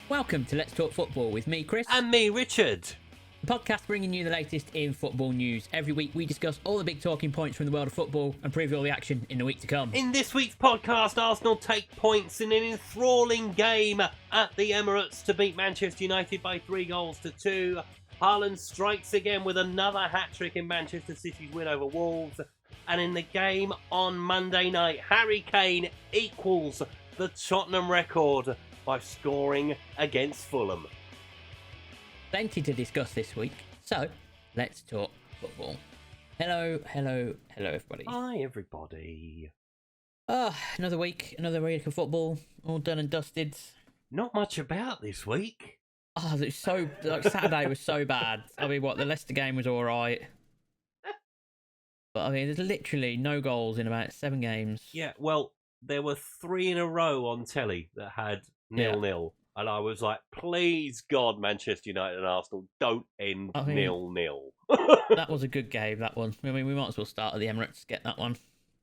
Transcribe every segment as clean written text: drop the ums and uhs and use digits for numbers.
Welcome to Let's Talk Football with me, Chris. And me, Richard. The podcast bringing you the latest in football news. Every week we discuss all the big talking points from the world of football and preview all the action in the week to come. In this week's podcast, Arsenal take points in an enthralling game at the Emirates to beat Manchester United by 3-2. Haaland strikes again with another hat-trick in Manchester City's win over Wolves. And in the game on Monday night, Harry Kane equals the Tottenham record by scoring against Fulham. Plenty to discuss this week, so let's talk football. Hello everybody. Hi everybody. Another week of football, all done and dusted. Not much about this week. Oh, it's so Saturday was so bad. I mean, the Leicester game was all right, but I mean, there's literally no goals in about 7 games. Yeah, well, there were 3 in a row on telly that had 0-0. And I was like, please God, Manchester United and Arsenal don't end 0-0. That was a good game, that one. I mean, we might as well start at the Emirates, get that one.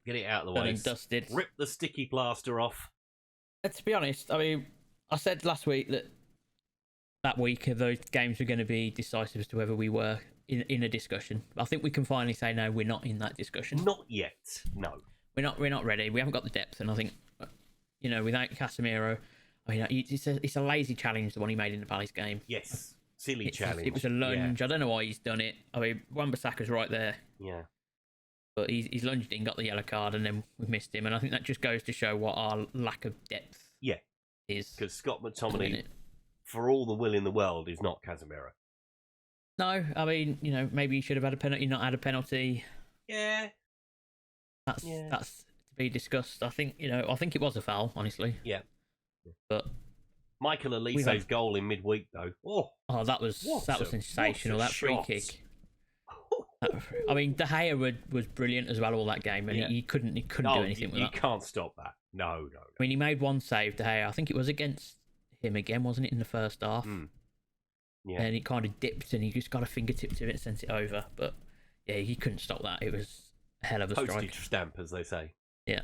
Get it out of the way. Dusted. Rip the sticky plaster off. To be honest, I mean, I said last week that week of those games were going to be decisive as to whether we were in a discussion. I think we can finally say, no, we're not in that discussion. Not yet, no. We're not ready. We haven't got the depth, and I think, without Casemiro, I mean, it's a lazy challenge, the one he made in the Palace game. Yes, silly challenge. It was a lunge. Yeah. I don't know why he's done it. I mean, Wan-Bissaka's right there. Yeah. But he's lunged in, got the yellow card, and then we missed him. And I think that just goes to show what our lack of depth is. Because Scott McTominay, for all the will in the world, is not Casemiro. No, I mean, maybe he should have had a penalty, not had a penalty. Yeah. That's to be discussed. I think it was a foul, honestly. Yeah. But Michael Elise's goal in midweek, though. Oh, that was sensational. That free kick. I mean, De Gea was brilliant as well all that game, and he couldn't do anything with that. You can't stop that. No. I mean, he made one save, De Gea. I think it was against him again, wasn't it, in the first half? Yeah. And it kind of dipped, and he just got a fingertip to it and sent it over. But yeah, he couldn't stop that. It was a hell of a strike. Postage stamp, as they say. Yeah.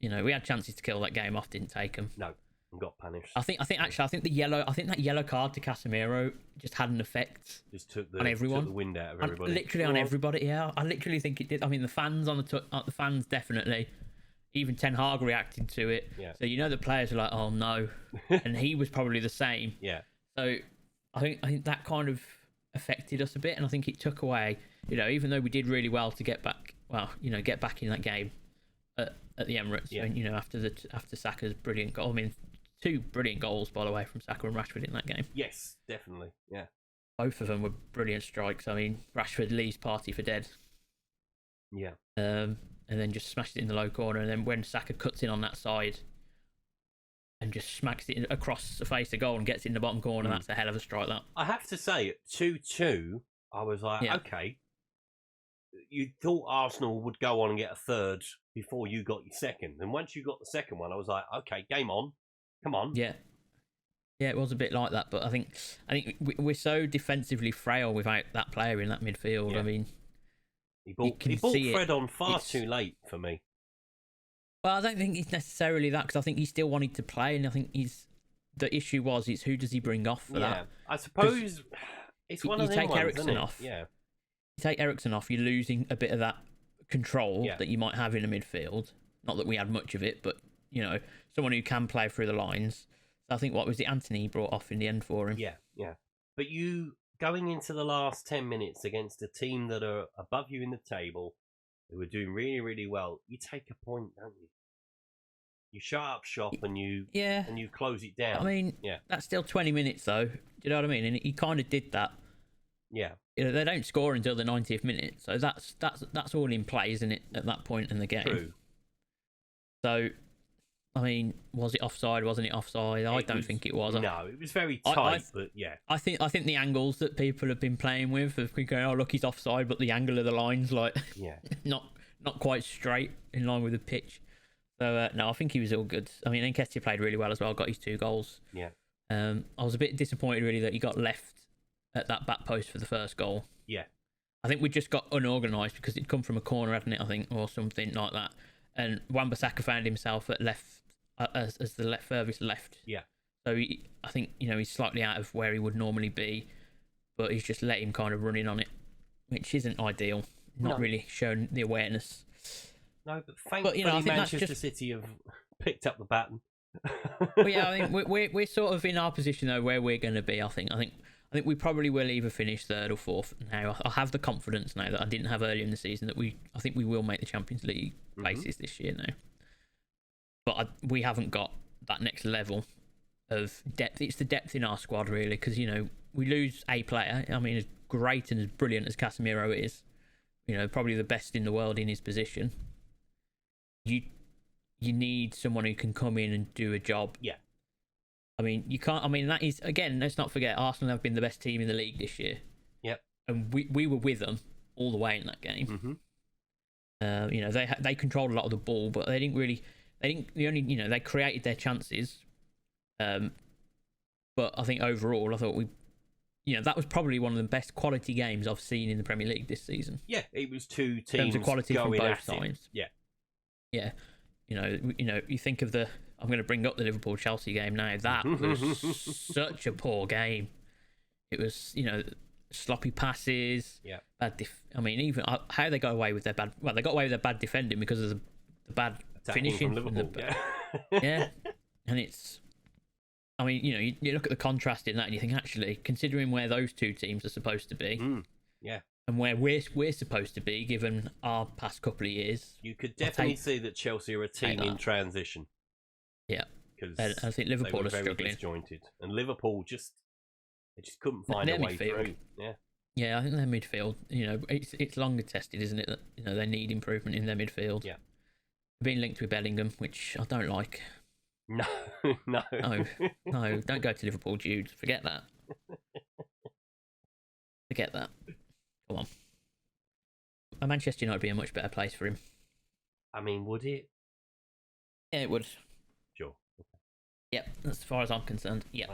We had chances to kill that game off, didn't take them. No. And got punished. I think that yellow card to Casemiro just had an effect. Just took on everyone. Took the wind out of everybody. Literally on everybody. Yeah, I literally think it did. I mean, the fans the fans definitely. Even Ten Hag reacted to it. Yeah. So the players are like, oh no, and he was probably the same. Yeah. So I think that kind of affected us a bit, and I think it took away. Even though we did really well to get back. Well, get back in that game at the Emirates. Yeah. And, after Saka's brilliant goal. I mean, 2 brilliant goals, by the way, from Saka and Rashford in that game. Yes, definitely. Yeah. Both of them were brilliant strikes. I mean, Rashford leaves party for dead. Yeah. And then just smashed it in the low corner. And then when Saka cuts in on that side and just smacks it across the face of goal and gets it in the bottom corner, that's a hell of a strike, that. I have to say, at 2-2, I was like, okay, you thought Arsenal would go on and get a third before you got your second. And once you got the second one, I was like, okay, game on. Come on. Yeah, it was a bit like that, but I think we're so defensively frail without that player in that midfield. Yeah. I mean, he brought Fred on far too late for me. Well, I don't think it's necessarily that, because I think he still wanted to play, and I think the issue was who does he bring off for that? I suppose it's one of them ones, Eriksen off. Yeah. You take Eriksen off, you're losing a bit of that control that you might have in a midfield. Not that we had much of it, but someone who can play through the lines. So I think, what was it, Anthony brought off in the end for him? Yeah. But you, going into the last 10 minutes against a team that are above you in the table, who are doing really, really well, you take a point, don't you? You shut up shop and you close it down. I mean, that's still 20 minutes though. Do you know what I mean? And he kind of did that. Yeah. They don't score until the 90th minute, so that's all in play, isn't it? At that point in the game. True. So, I mean, was it offside? Wasn't it offside? I don't think it was. No, it was very tight, but yeah. I think the angles that people have been playing with have been going, oh look, he's offside, but the angle of the line's not quite straight in line with the pitch. So no, I think he was all good. I mean, Nketiah played really well as well. Got his 2 goals. Yeah. I was a bit disappointed really that he got left at that back post for the first goal. Yeah. I think we just got unorganised because it'd come from a corner, hadn't it? I think, or something like that. And Wan-Bissaka found himself at left as the furthest left. Yeah. So I think he's slightly out of where he would normally be, but he's just let him kind of running on it, which isn't ideal. Not really shown the awareness. No, but thankfully I think Manchester City have picked up the baton. Well, yeah, I think we're sort of in our position though where we're going to be. I think we probably will either finish third or fourth. Now I have the confidence now that I didn't have earlier in the season that I think we will make the Champions League places this year now. But we haven't got that next level of depth. It's the depth in our squad really, because we lose a player. I mean, as great and as brilliant as Casemiro is, probably the best in the world in his position. You need someone who can come in and do a job. Yeah. I mean, you can't. I mean, that is, again, let's not forget, Arsenal have been the best team in the league this year. Yep. And we were with them all the way in that game. They controlled a lot of the ball, but they didn't really. They created their chances. But I think overall, I thought that was probably one of the best quality games I've seen in the Premier League this season. Yeah, it was two teams in terms of quality from both sides. Yeah. Yeah. You think of I'm going to bring up the Liverpool-Chelsea game now. That was such a poor game. It was, sloppy passes. Yeah. Bad. I mean, even how they got away with their bad. Well, they got away with their bad defending because of the bad finishing from Liverpool. Yeah. And it's. I mean, you look at the contrast in that, and you think, actually, considering where those two teams are supposed to be, yeah, and where we're supposed to be, given our past couple of years, you could definitely see that Chelsea are a team in transition. Yeah, because I think Liverpool are very struggling, disjointed, and Liverpool just couldn't find a way through. Yeah, I think their midfield, it's longer tested, isn't it? That they need improvement in their midfield. Yeah, being linked with Bellingham, which I don't like. No. Don't go to Liverpool, Jude. Forget that. Come on. Manchester United would be a much better place for him. I mean, would it? Yeah, it would. Sure. Yep, that's as far as I'm concerned. Yeah.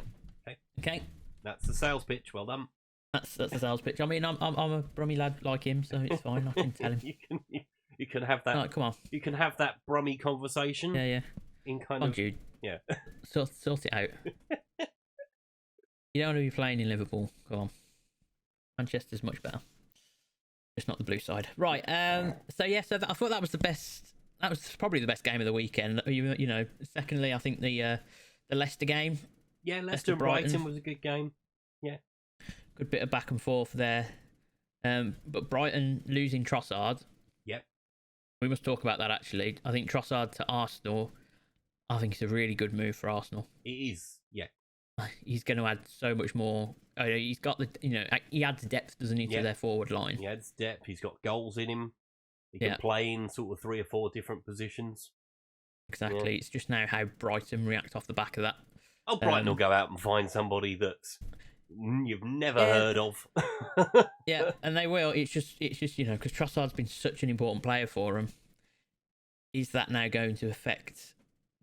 Okay. That's the sales pitch. Well done. That's the sales pitch. I mean, I'm a Brummy lad like him, so it's fine. I can tell him. You can have that. No, come on. You can have that Brummy conversation. Yeah. In kind of. Jude. Yeah. Sort it out. You don't want to be playing in Liverpool. Come on. Manchester's much better. Just not the blue side. Right. So I thought that was the best. That was probably the best game of the weekend. Secondly, I think the Leicester game. Yeah, Leicester Brighton was a good game. Yeah. Good bit of back and forth there. But Brighton losing Trossard. Yep. We must talk about that actually. I think Trossard to Arsenal. I think it's a really good move for Arsenal. It is, yeah. He's going to add so much more. He's got he adds depth, doesn't he, to their forward line? He adds depth. He's got goals in him. He can play in sort of 3 or 4 different positions. Exactly. Yeah. It's just now how Brighton react off the back of that. Oh, Brighton will go out and find somebody that you've never heard of. Yeah, and they will. It's just because Trossard's been such an important player for them. Is that now going to affect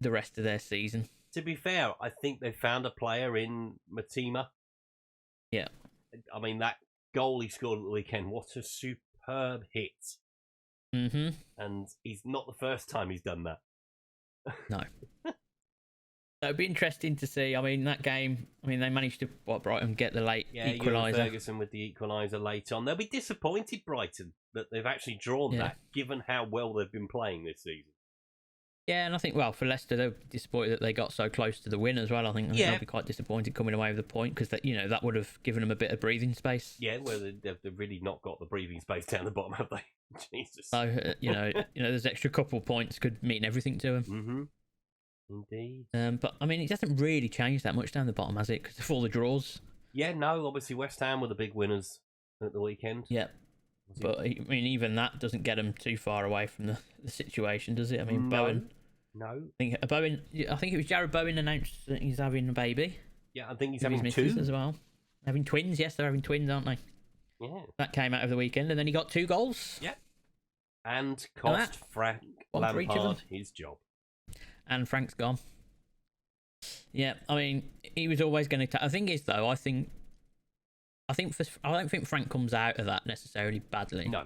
the rest of their season? To be fair, I think they found a player in Matima. Yeah. I mean, that goal he scored at the weekend, what a superb hit. Mm-hmm. And he's not the first time he's done that. No. So it'd be interesting to see. I mean, that game, they managed to, Brighton get the late equaliser. Ferguson with the equaliser late on. They'll be disappointed, Brighton, that they've actually drawn that, given how well they've been playing this season. Yeah, and I think, for Leicester, they're disappointed that they got so close to the win as well. I think they'll be quite disappointed coming away with the point because that would have given them a bit of breathing space. Yeah, well, they've really not got the breathing space down the bottom, have they? Jesus. So there's an extra couple of points could mean everything to them. Mm-hmm. Indeed. But it hasn't really changed that much down the bottom, has it? Because of all the draws. Yeah, no. Obviously, West Ham were the big winners at the weekend. Yeah. But even that doesn't get them too far away from the situation, does it? Bowen. No. I think it was Jared Bowen announced that he's having a baby. Yeah, I think he's having 2 as well. Having twins, yes, they're having twins, aren't they? Yeah. That came out of the weekend, and then he got 2 goals. Yeah. And cost Frank Lampard his job. And Frank's gone. Yeah, he was always going to. The thing is, though, I don't think Frank comes out of that necessarily badly. No.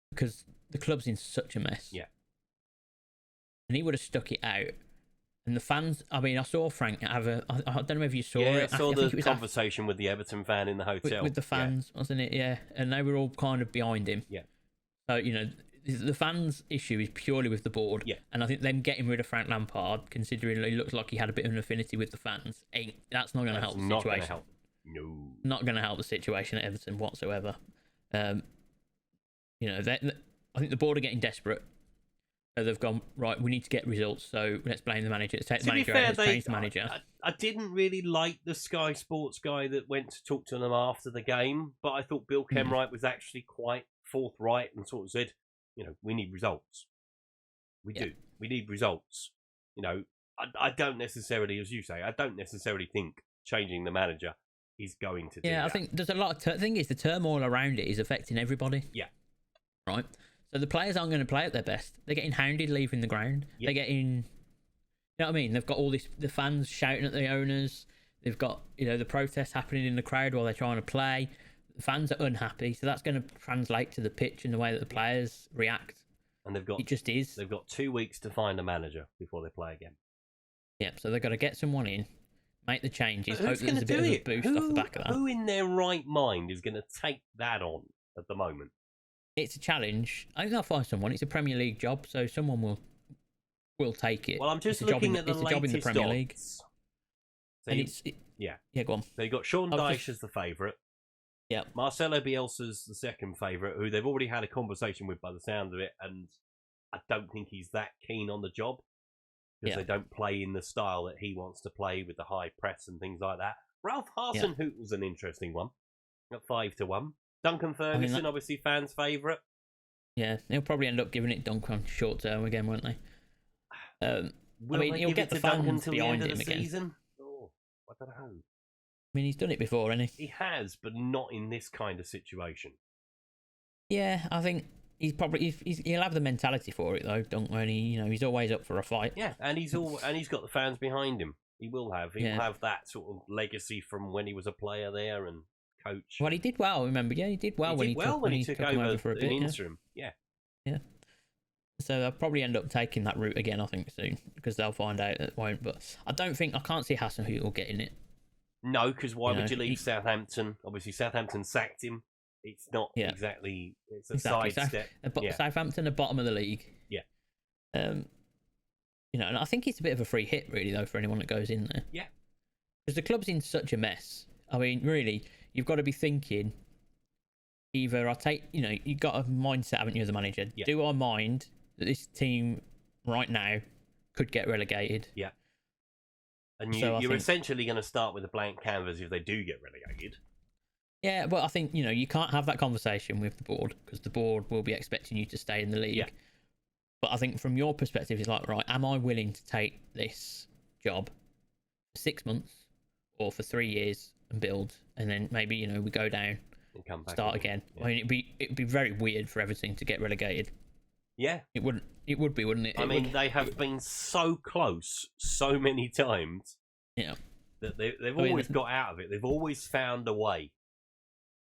Because the club's in such a mess. Yeah. And he would have stuck it out, And the fans, I mean, I saw Frank have I don't know if you saw it. I saw the conversation with the Everton fan in the hotel. With the fans, wasn't it? Yeah. And they were all kind of behind him. Yeah. So, the fans' issue is purely with the board. Yeah. And I think them getting rid of Frank Lampard, considering he looks like he had a bit of an affinity with the fans, that's not going to help the situation. Gonna help. No. Not going to help the situation at Everton whatsoever. I think the board are getting desperate. So they've gone, right, we need to get results, so let's blame the manager. Let's take the manager out, let's change the manager. I didn't really like the Sky Sports guy that went to talk to them after the game, but I thought Bill Kenwright was actually quite forthright and sort of said, we need results. We do. We need results. I don't necessarily, as you say, I don't necessarily think changing the manager is going to do that. I think there's a lot of... thing is, the turmoil around it is affecting everybody. Yeah. Right? So the players aren't going to play at their best. They're getting hounded leaving the ground. Yep. They're getting... You know what I mean? They've got all this... The fans shouting at the owners. They've got, the protests happening in the crowd while they're trying to play. The fans are unhappy. So that's going to translate to the pitch and the way that the players react. And it just is. They've got 2 weeks to find a manager before they play again. Yeah, so they've got to get someone in, make the changes, hope there's a bit of a boost off the back of that. Who in their right mind is going to take that on at the moment? It's a challenge. I think they'll find someone. It's a Premier League job, so someone will take it. Well, I'm just looking at the latest job in the Premier League. So yeah, go on. So you got Sean Dyche as the favourite. Yeah. Marcelo Bielsa's the second favourite, who they've already had a conversation with by the sound of it, and I don't think he's that keen on the job because they don't play in the style that he wants to play with the high press and things like that. Ralph Hasenhüttl was an interesting one at 5-1. Duncan Ferguson, obviously fans' favourite. Yeah, they'll probably end up giving it Duncan short term again, won't they? He'll get the fans behind him again. Oh, I don't know. I mean, he's done it before, hasn't he? He has, but not in this kind of situation. Yeah, I think he'll have the mentality for it though, Duncan. He's always up for a fight. Yeah, and he's got the fans behind him. He will have. He'll have that sort of legacy from when he was a player there and coach. Well, he did well. Remember? Yeah, he did well when he took over for a bit. Interim. Yeah. So they'll probably end up taking that route again, I think, soon, because they'll find out it won't. But I can't see Hasenhüttl getting it. No, because why would you leave Southampton? Obviously, Southampton sacked him. It's not exactly. It's a sidestep. Southampton are bottom of the league. Yeah. And I think it's a bit of a free hit, really, though, for anyone that goes in there. Yeah. Because the club's in such a mess. I mean, really, you've got to be thinking. Either you've got a mindset, haven't you, as a manager? Yeah. Do I mind that this team right now could get relegated? Yeah. And you're essentially going to start with a blank canvas if they do get relegated. Yeah, but I think, you can't have that conversation with the board because the board will be expecting you to stay in the league. Yeah. But I think from your perspective, it's like, right, am I willing to take this job for 6 months or for 3 years and build, and then maybe, we go down and come back start again? Yeah. I mean, it'd be very weird for everything to get relegated. Yeah. It would be, wouldn't it? They have been so close so many times. Yeah. That they've always got out of it. They've always found a way.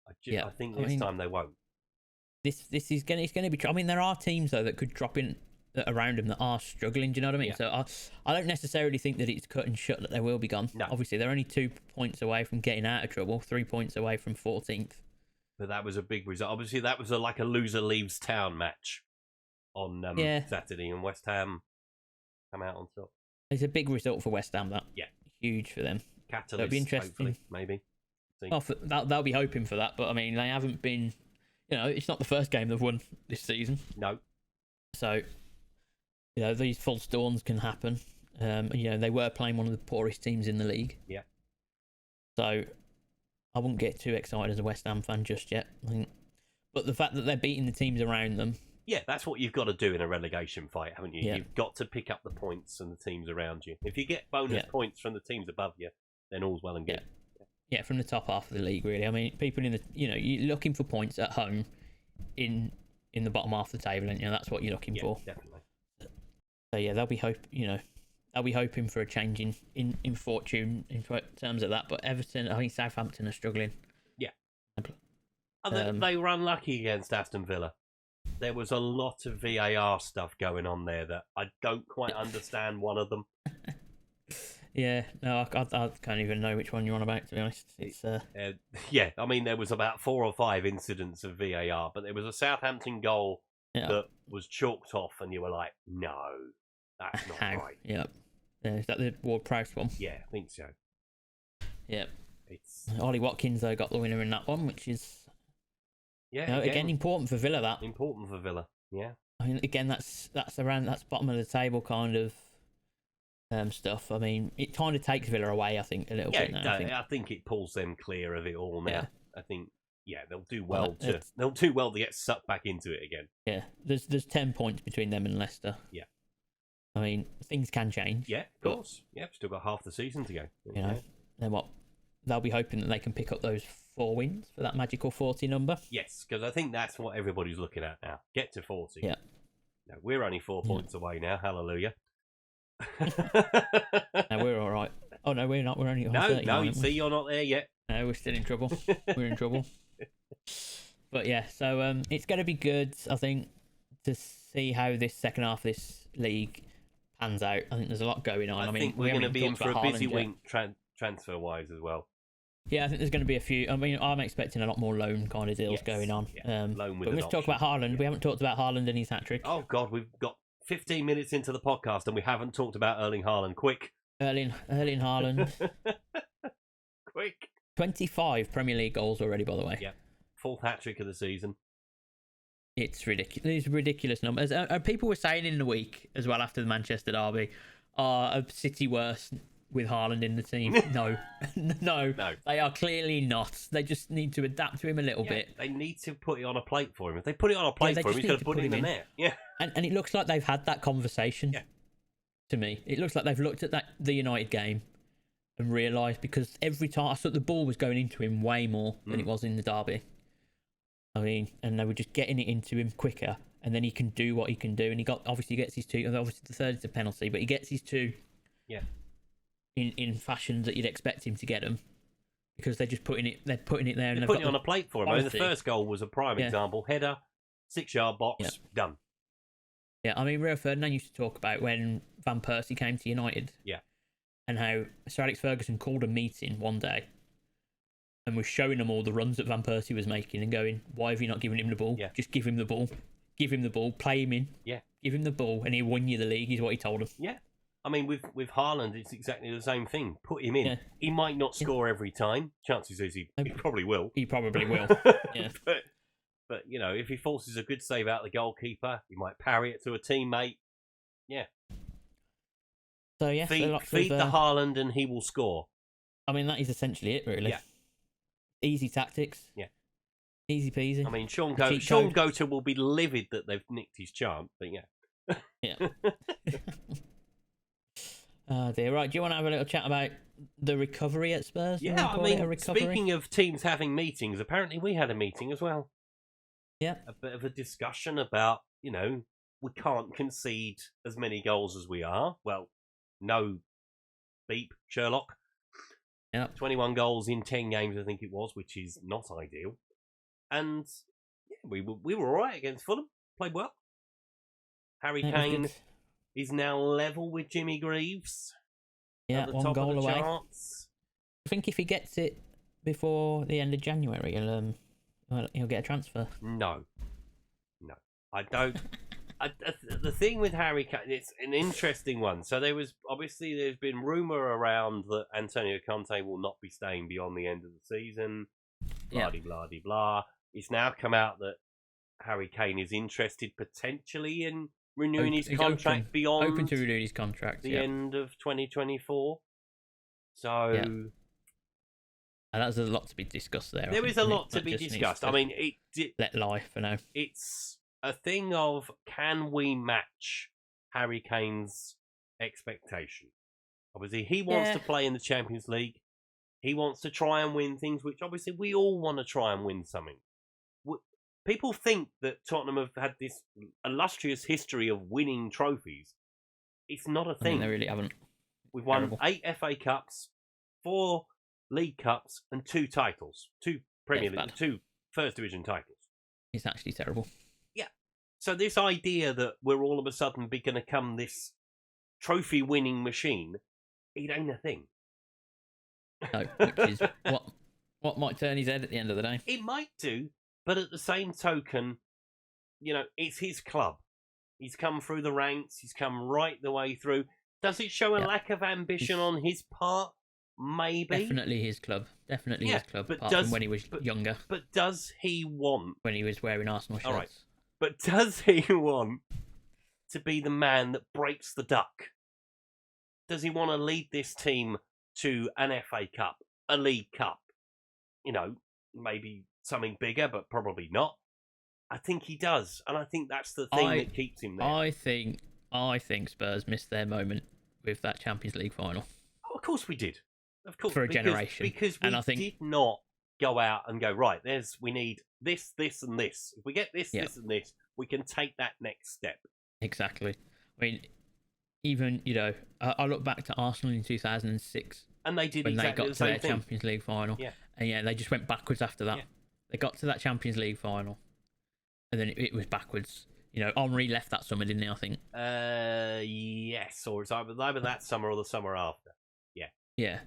I think this time they won't. It's going to be. I mean, there are teams though that could drop in around them that are struggling. Do you know what I mean? Yeah. So I don't necessarily think that it's cut and shut that they will be gone. No. Obviously, they're only 2 points away from getting out of trouble. 3 points away from 14th. But that was a big result. Obviously, that was like a loser leaves town match on Saturday, and West Ham come out on top. It's a big result for West Ham. That huge for them. Catalyst, so it'll be interesting. Maybe. Oh, they'll be hoping for that, but I mean, they haven't been. It's not the first game they've won this season. No. So, these false dawns can happen. They were playing one of the poorest teams in the league. Yeah. So, I wouldn't get too excited as a West Ham fan just yet. I think, but the fact that they're beating the teams around them. Yeah, that's what you've got to do in a relegation fight, haven't you? Yeah. You've got to pick up the points and the teams around you. If you get bonus points from the teams above you, then all's well and good. Yeah, from the top half of the league, really. I mean, people in the you're looking for points at home in the bottom half of the table, and that's what you're looking for. Definitely. So yeah, they'll be hoping for a change in fortune in terms of that. But Everton, I think Southampton are struggling. Yeah. They were unlucky against Aston Villa. There was a lot of VAR stuff going on there that I don't quite understand. One of them, Yeah, no, I can't even know which one you're on about, to be honest. It's yeah, I mean, there was about 4 or 5 incidents of VAR, but there was a Southampton goal that was chalked off, and you were like, no, that's not right. Yep. Is that the Ward-Prowse one? Yeah, I think so. Yep. It's Ollie Watkins, though, got the winner in that one, which is... Yeah, again, important for Villa, that. Important for Villa, yeah. I mean, again, that's bottom of the table kind of stuff. I mean, it kind of takes Villa away, I think, a little bit now. I think it pulls them clear of it all now. Yeah. I think, they'll do well to get sucked back into it again. Yeah, there's 10 points between them and Leicester. Yeah. I mean, things can change. Yeah, of course. Yeah, still got half the season to go. You know, then what? They'll be hoping that they can pick up those 4 wins for that magical 40 number. Yes, because I think that's what everybody's looking at now. Get to 40. Yeah. No, we're only 4 points away now. Hallelujah. No, we're all right. Oh, no, we're not. We're only No, see, you're not there yet. No, we're still in trouble. We're in trouble. But yeah, so it's going to be good, I think, to see how this second half of this league pans out. I think there's a lot going on. I mean, we're going to be in for a busy week transfer-wise as well. Yeah, I think there's going to be a few. I mean, I'm expecting a lot more loan kind of deals going on. Yeah. Loan with but let's talk about Haaland. Yeah. We haven't talked about Haaland and his hat-trick. Oh, God, we've got 15 minutes into the podcast and we haven't talked about Erling Haaland. Quick. Erling Haaland. Quick. 25 Premier League goals already, by the way. Yeah. 4th hat-trick of the season. It's ridiculous. These ridiculous numbers. People were saying in the week as well after the Manchester derby, are City worse with Haaland in the team? No. No. They are clearly not. They just need to adapt to him a little bit. They need to put it on a plate for him. If they put it on a plate for him, he's going to put it in the net. Yeah. And it looks like they've had that conversation. Yeah. To me, it looks like they've looked at the United game and realised, because every time I thought the ball was going into him way more than it was in the derby. I mean, and they were just getting it into him quicker, and then he can do what he can do. And he obviously gets his 2. Obviously, the third is a penalty, but he gets his 2. Yeah. In fashions that you'd expect him to get them, because they're just putting it there, and they're putting it on a plate for him. I mean, the first goal was a prime example. Header, 6-yard box, done. Yeah, I mean, Rio Ferdinand used to talk about when Van Persie came to United. Yeah. And how Sir Alex Ferguson called a meeting one day and was showing them all the runs that Van Persie was making and going, why have you not given him the ball? Yeah. Just give him the ball. Give him the ball. Play him in. Yeah. Give him the ball and he'll win you the league, is what he told him. Yeah. I mean, with Haaland, it's exactly the same thing. Put him in. Yeah. He might not score every time. Chances is he probably will. He probably will. Yeah. But, you know, if he forces a good save out the goalkeeper, he might parry it to a teammate. Yeah. So, yeah. Feed the Haaland and he will score. I mean, that is essentially it, really. Yeah. Easy tactics. Yeah. Easy peasy. I mean, Sean Goater will be livid that they've nicked his chance, but yeah. Yeah. Oh dear. Right, do you want to have a little chat about the recovery at Spurs? Yeah, I mean, speaking of teams having meetings, apparently we had a meeting as well. Yeah. A bit of a discussion about, you know, we can't concede as many goals as we are. Well, no beep, Sherlock. Yeah. 21 goals in 10 games, I think it was, which is not ideal. And yeah, we were all right against Fulham. Played well. Harry Kane is now level with Jimmy Greaves. Yeah, at the 1 top goal of the away. charts. I think if he gets it before the end of January, he'll get a transfer. No, I don't. The thing with Harry Kane, it's an interesting one. So there's been rumour around that Antonio Conte will not be staying beyond the end of the season. Blah blah blah blah. It's now come out that Harry Kane is interested potentially in renewing his contract beyond open to renewing his contract the end of 2024. So and that's a lot to be discussed there. There is a lot to be discussed. I mean, let life for now. It's a thing of, can we match Harry Kane's expectation? Obviously, he wants to play in the Champions League. He wants to try and win things, which obviously we all want to try and win something. People think that Tottenham have had this illustrious history of winning trophies. It's not a thing. They really haven't. We've won 8 FA Cups, 4 League Cups, and 2 titles. 2 Premier League, 2 First Division titles. It's actually terrible. Yeah. So this idea that we're all of a sudden going to become this trophy-winning machine it ain't a thing. No, which is what might turn his head at the end of the day. It might do, but at the same token, it's his club. He's come through the ranks. He's come right the way through. Does it show a lack of ambition on his part? Maybe. Definitely his club. His club. But apart from when he was younger. But does he want... When he was wearing Arsenal shirts. All right. But does he want to be the man that breaks the duck? Does he want to lead this team to an FA Cup, a League Cup? Maybe something bigger, but probably not. I think he does, and I think that's the thing that keeps him there. I think Spurs missed their moment with that Champions League final. Oh, of course we did. Of course, for a generation. Because we did not go out and go, right, we need this, this, and this. If we get this, this, and this, we can take that next step. Exactly. I mean, even, I look back to Arsenal in 2006. And they did when exactly they got the to same their Champions League final. Yeah. And they just went backwards after that. Yeah. They got to that Champions League final. And then it was backwards. Henry left that summer, didn't he, I think? Yes. Or it's either that summer or the summer after. Yeah. Yeah.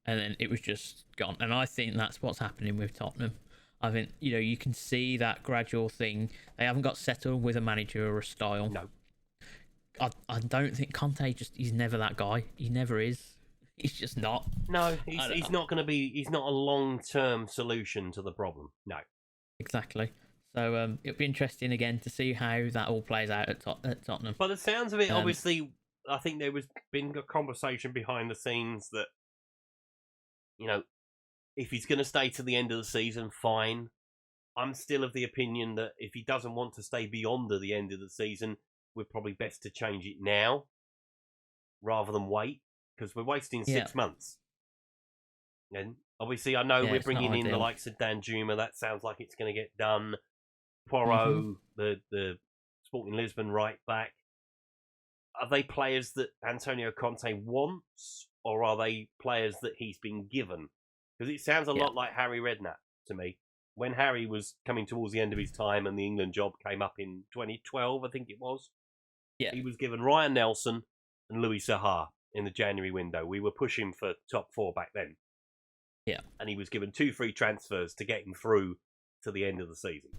And then it was just gone. And I think that's what's happening with Tottenham. I think, you can see that gradual thing. They haven't got settled with a manager or a style. No. I don't think Conte he's never that guy. He never is. He's just not. No, he's not going to be. He's not a long-term solution to the problem. No. Exactly. So it'll be interesting again to see how that all plays out at Tottenham. By the sounds of it, obviously, I think there was been a conversation behind the scenes that, if he's going to stay to the end of the season, fine. I'm still of the opinion that if he doesn't want to stay beyond the end of the season, we're probably best to change it now rather than wait, because we're wasting 6 months. And obviously, I know we're bringing in the likes of Dan Juma. That sounds like it's going to get done. Poirot, the Sporting Lisbon right back. Are they players that Antonio Conte wants, or are they players that he's been given? Because it sounds a lot like Harry Redknapp to me. When Harry was coming towards the end of his time and the England job came up in 2012, I think it was. Yeah. He was given Ryan Nelson and Louis Saha in the January window. We were pushing for top 4 back then. Yeah. And he was given 2 free transfers to get him through to the end of the season.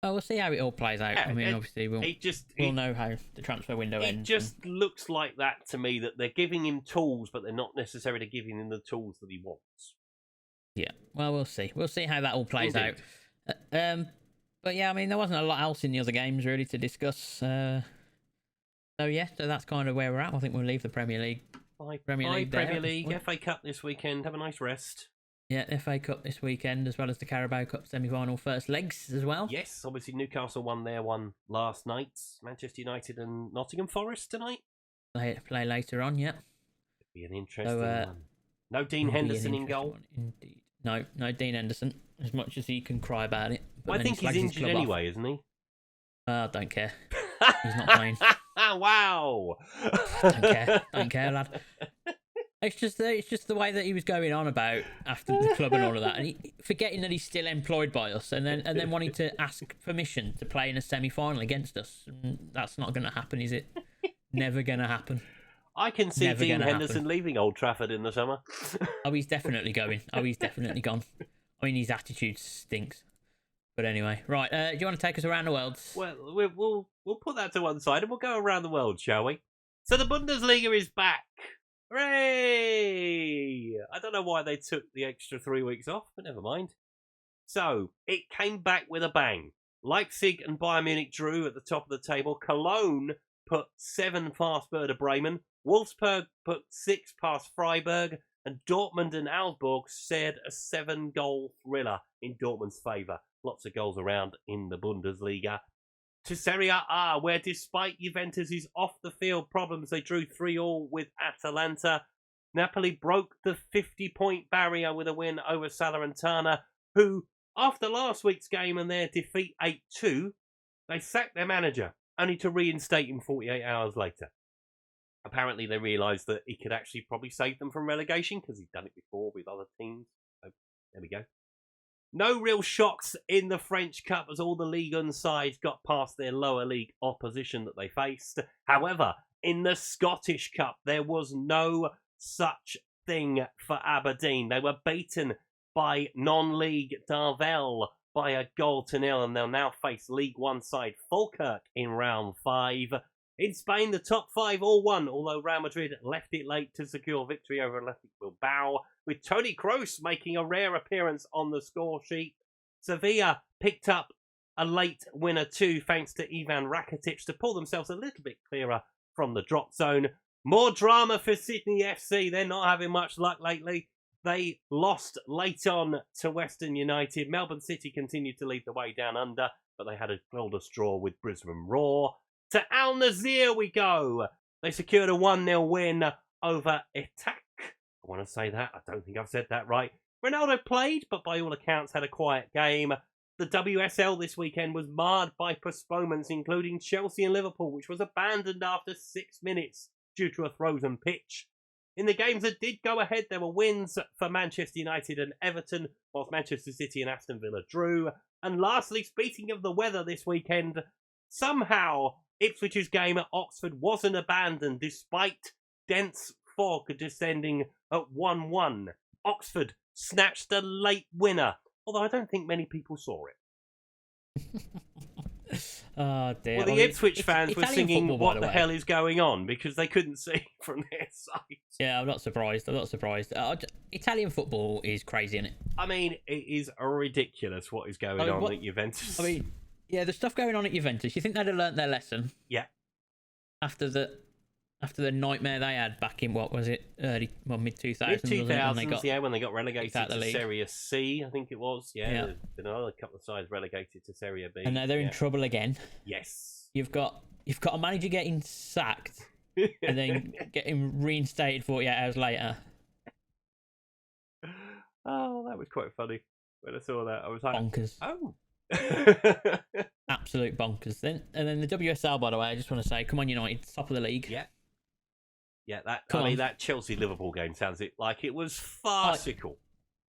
Oh, we'll see how it all plays out. I mean, obviously, we'll know how the transfer window ends. It just looks like that to me, that they're giving him tools, but they're not necessarily giving him the tools that he wants. Yeah, well, we'll see. We'll see how that all plays out. But yeah, I mean, there wasn't a lot else in the other games, really, to discuss. So that's kind of where we're at. I think we'll leave the Premier League. Premier League, FA Cup this weekend. Have a nice rest. Yeah, FA Cup this weekend, as well as the Carabao Cup semi-final first legs as well. Yes, obviously Newcastle won their one last night. Manchester United and Nottingham Forest tonight. Play later on, yeah. It'll be an interesting one. No Dean Henderson in goal. Indeed. No Dean Henderson, as much as he can cry about it. Well, I think he's injured anyway, isn't he? I don't care. He's not playing. Wow. Don't care, lad. It's just the way that he was going on about after the club and all of that, and forgetting that he's still employed by us, and then wanting to ask permission to play in a semi-final against us. And that's not going to happen, is it? Never going to happen. I can see Dean Henderson leaving Old Trafford in the summer. Oh, he's definitely going. Oh, he's definitely gone. I mean, his attitude stinks. But anyway, right. Do you want to take us around the world? Well, we'll put that to one side and we'll go around the world, shall we? So the Bundesliga is back. Hooray! I don't know why they took the extra 3 weeks off, but never mind. So, it came back with a bang. Leipzig and Bayern Munich drew at the top of the table. Cologne put 7 past Werder Bremen. Wolfsburg put 6 past Freiburg. And Dortmund and Augsburg shared a 7-goal thriller in Dortmund's favour. Lots of goals around in the Bundesliga. To Serie A, where despite Juventus' off-the-field problems, they drew 3-3 with Atalanta. Napoli broke the 50-point barrier with a win over Salernitana, who, after last week's game and their defeat 8-2, they sacked their manager, only to reinstate him 48 hours later. Apparently, they realised that he could actually probably save them from relegation, because he'd done it before with other teams. So, there we go. No real shocks in the French Cup as all the Ligue 1 sides got past their lower league opposition that they faced. However, in the Scottish Cup, there was no such thing for Aberdeen. They were beaten by non-league Darvel by a 0-0, and they'll now face League One side Falkirk in round 5. In Spain, the top 5 all won, although Real Madrid left it late to secure victory over Athletic Bilbao, with Toni Kroos making a rare appearance on the score sheet. Sevilla picked up a late winner too, thanks to Ivan Rakitic, to pull themselves a little bit clearer from the drop zone. More drama for Sydney FC. They're not having much luck lately. They lost late on to Western United. Melbourne City continued to lead the way down under, but they had a golden draw with Brisbane Roar. To Al Nazir we go. They secured a 1-0 win over Etak. I want to say that. I don't think I've said that right. Ronaldo played, but by all accounts had a quiet game. The WSL this weekend was marred by postponements, including Chelsea and Liverpool, which was abandoned after 6 minutes due to a frozen pitch. In the games that did go ahead, there were wins for Manchester United and Everton, whilst Manchester City and Aston Villa drew. And lastly, speaking of the weather this weekend, somehow Ipswich's game at Oxford wasn't abandoned despite dense fog descending at 1-1. Oxford snatched a late winner, although I don't think many people saw it. Oh dear. Well, the Ipswich fans were singing football, "What the hell is going on?" because they couldn't see from their side. Yeah, I'm not surprised. Italian football is crazy, isn't it? I mean, it is ridiculous what is going on at Juventus. I mean, yeah, the stuff going on at Juventus. You think they'd have learnt their lesson? Yeah. After the nightmare they had back in, what was it, mid 2000s? Mid 2000s, when they got relegated to Serie C, I think it was. Yeah. There's another couple of sides relegated to Serie B. And now they're in trouble again. Yes. You've got a manager getting sacked and then getting reinstated 48 hours later. Oh, that was quite funny when I saw that. I was like, bonkers. Oh. Absolute bonkers. And then the WSL, by the way, I just want to say, come on, United, top of the league. Yeah. Yeah, that Chelsea-Liverpool game sounds like it was farcical.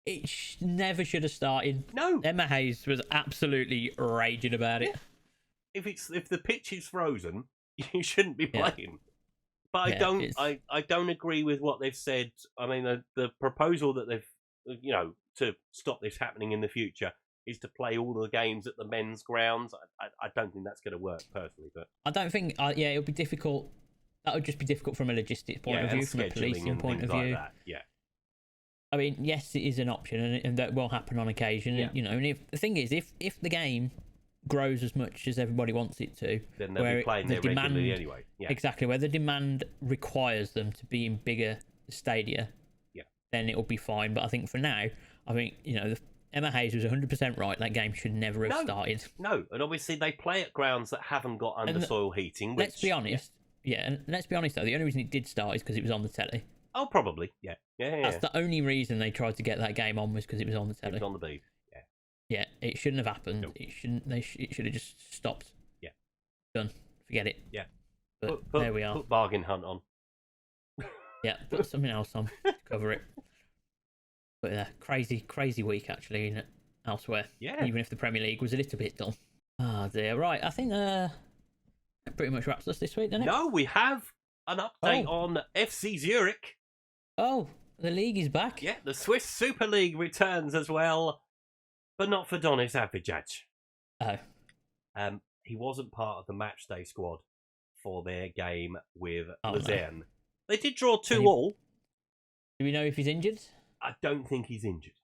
It never should have started. No. Emma Hayes was absolutely raging about it. If the pitch is frozen, you shouldn't be playing. But I don't agree with what they've said. I mean, the proposal that they've, to stop this happening in the future is to play all the games at the men's grounds. I don't think that's going to work personally, but I don't think. It would be difficult. That would just be difficult from a logistics point of view, from a policing point of view. Like that. I mean, yes, it is an option, and that will happen on occasion. Yeah. And if the thing is, if the game grows as much as everybody wants it to, then they'll be playing there regularly anyway. Yeah. Exactly, where the demand requires them to be in bigger stadia, then it will be fine. But I think for now, Emma Hayes was 100% right. That game should never have started. No, and obviously they play at grounds that haven't got undersoil heating. Which, let's be honest. Yeah, and let's be honest though, the only reason it did start is because it was on the telly. Oh, probably. Yeah. That's the only reason they tried to get that game on, was because it was on the telly. It was on the beat. Yeah. Yeah, it shouldn't have happened. Nope. It shouldn't. It should have just stopped. Yeah. Done. Forget it. Yeah. But there we are. Put Bargain Hunt on. Yeah, put something else on to cover it. But crazy week actually elsewhere. Yeah. Even if the Premier League was a little bit dull. Oh dear. Right, I think that pretty much wraps us this week, doesn't it? No, we have an update on FC Zurich. Oh, the league is back. Yeah, the Swiss Super League returns as well, but not for Donis Avdijac. Oh. He wasn't part of the matchday squad for their game with Luzern. No. They did draw 2-2. Do we know if he's injured? I don't think he's injured.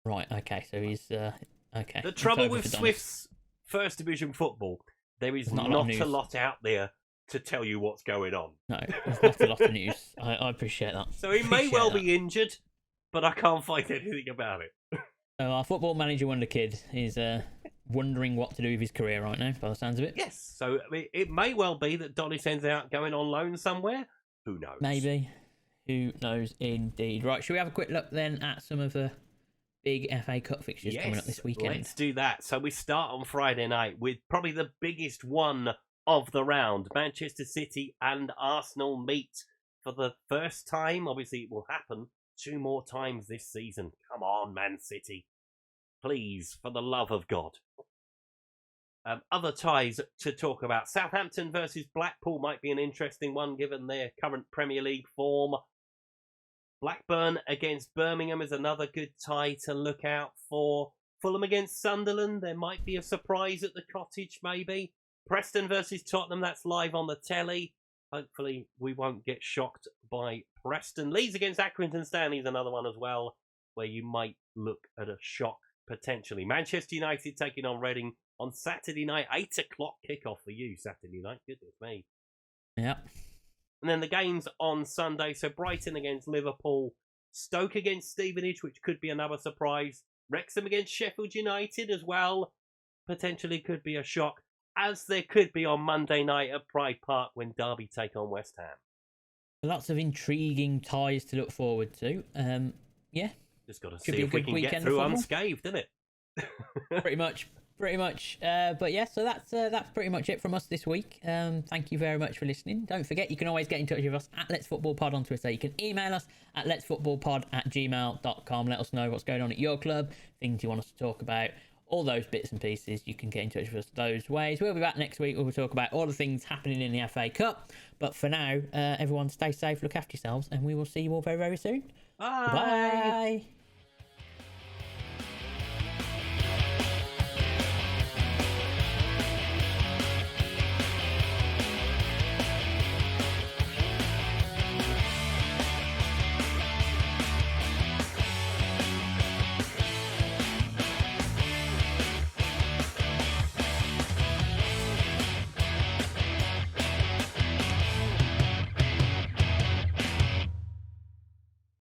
Right, okay, so he's okay. The trouble with Swiss First Division football, there is not a lot out there to tell you what's going on. No, there's not a lot of news. I appreciate that. So he may well be injured, but I can't find anything about it. Our football manager wonder kid is wondering what to do with his career right now, by the sounds of it. Yes, so it may well be that Donis ends out going on loan somewhere. Who knows? Maybe. Who knows indeed. Right, should we have a quick look then at some of the big FA Cup fixtures coming up this weekend? Let's do that. So we start on Friday night with probably the biggest one of the round. Manchester City and Arsenal meet for the first time. Obviously, it will happen 2 more times this season. Come on, Man City. Please, for the love of God. Other ties to talk about. Southampton versus Blackpool might be an interesting one given their current Premier League form. Blackburn against Birmingham is another good tie to look out for. Fulham against Sunderland, there might be a surprise at the Cottage maybe. Preston versus Tottenham, that's live on the telly. Hopefully we won't get shocked by Preston. Leeds against Accrington Stanley is another one as well, where you might look at a shock potentially. Manchester United taking on Reading on Saturday night, 8 o'clock kickoff for you Saturday night. Goodness me. Yeah. And then the games on Sunday. So Brighton against Liverpool, Stoke against Stevenage, which could be another surprise. Wrexham against Sheffield United as well. Potentially could be a shock, as there could be on Monday night at Pride Park when Derby take on West Ham. Lots of intriguing ties to look forward to. Yeah. Just got to see if we can get through unscathed, isn't it? Pretty much. But yeah, so that's pretty much it from us this week. Thank you very much for listening. Don't forget, you can always get in touch with us at Let's Football Pod on Twitter. You can email us at letsfootballpod@gmail.com. Let us know what's going on at your club, things you want us to talk about, all those bits and pieces. You can get in touch with us those ways. We'll be back next week. We'll talk about all the things happening in the FA Cup. But for now, everyone stay safe, look after yourselves, and we will see you all very, very soon. Bye. Bye.